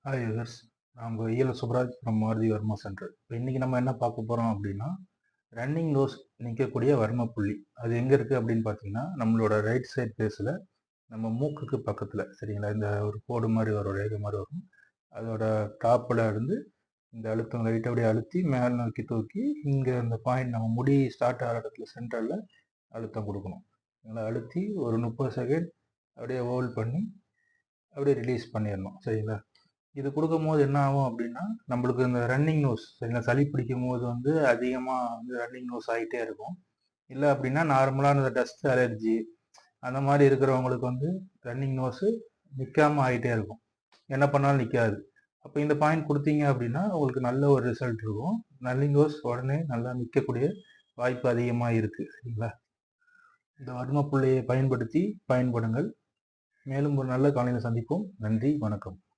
Hi yours. நான் உங்கள் இஎல் சுப்ராஜ் ஃப்ரம் மாருதி வர்மா சென்டர். இப்போ இன்றைக்கி நம்ம என்ன பார்க்க போகிறோம் அப்படின்னா, ரன்னிங் நோஸ் நிற்கக்கூடிய வர்ம புள்ளி. அது எங்கே இருக்குது அப்படின்னு பார்த்தீங்கன்னா, நம்மளோட ரைட் சைட் ஃபேஸில் நம்ம மூக்குக்கு பக்கத்தில், சரிங்களா? இந்த ஒரு கோடு மாதிரி வரும், ரேகை மாதிரி வரும். அதோட டாப்பில் இருந்து இந்த அழுத்தம் லைட்டாக அப்படியே அழுத்தி மேல் நோக்கி தூக்கி இங்கே இந்த பாயிண்ட் நம்ம முடி ஸ்டார்ட் ஆகிற இடத்துல சென்டரில் அழுத்தம் கொடுக்கணும். நல்லா அழுத்தி ஒரு 30 செகண்ட் அப்படியே ஹோல்ட் பண்ணி அப்படியே ரிலீஸ் பண்ணிடணும், சரிங்களா? இது கொடுக்கும்போது என்ன ஆகும் அப்படின்னா, நம்மளுக்கு இந்த ரன்னிங் நோஸ், சரிங்களா? சளி பிடிக்கும்போது வந்து அதிகமாக வந்து ரன்னிங் நோஸ் ஆகிட்டே இருக்கும். இல்லை அப்படின்னா நார்மலான இந்த டஸ்ட் அலர்ஜி அந்த மாதிரி இருக்கிறவங்களுக்கு வந்து ரன்னிங் நோஸு நிற்காம ஆகிட்டே இருக்கும். என்ன பண்ணாலும் நிற்காது. அப்போ இந்த பாயிண்ட் கொடுத்தீங்க அப்படின்னா உங்களுக்கு நல்ல ஒரு ரிசல்ட் இருக்கும். ரன்னிங் நோஸ் உடனே நல்லா நிற்கக்கூடிய வாய்ப்பு அதிகமாக இருக்குது, சரிங்களா? இந்த வர்ம புள்ளியை பயன்படுத்தி பயன்படுங்கள். மேலும் ஒரு நல்ல காலையில் சந்திப்போம். நன்றி, வணக்கம்.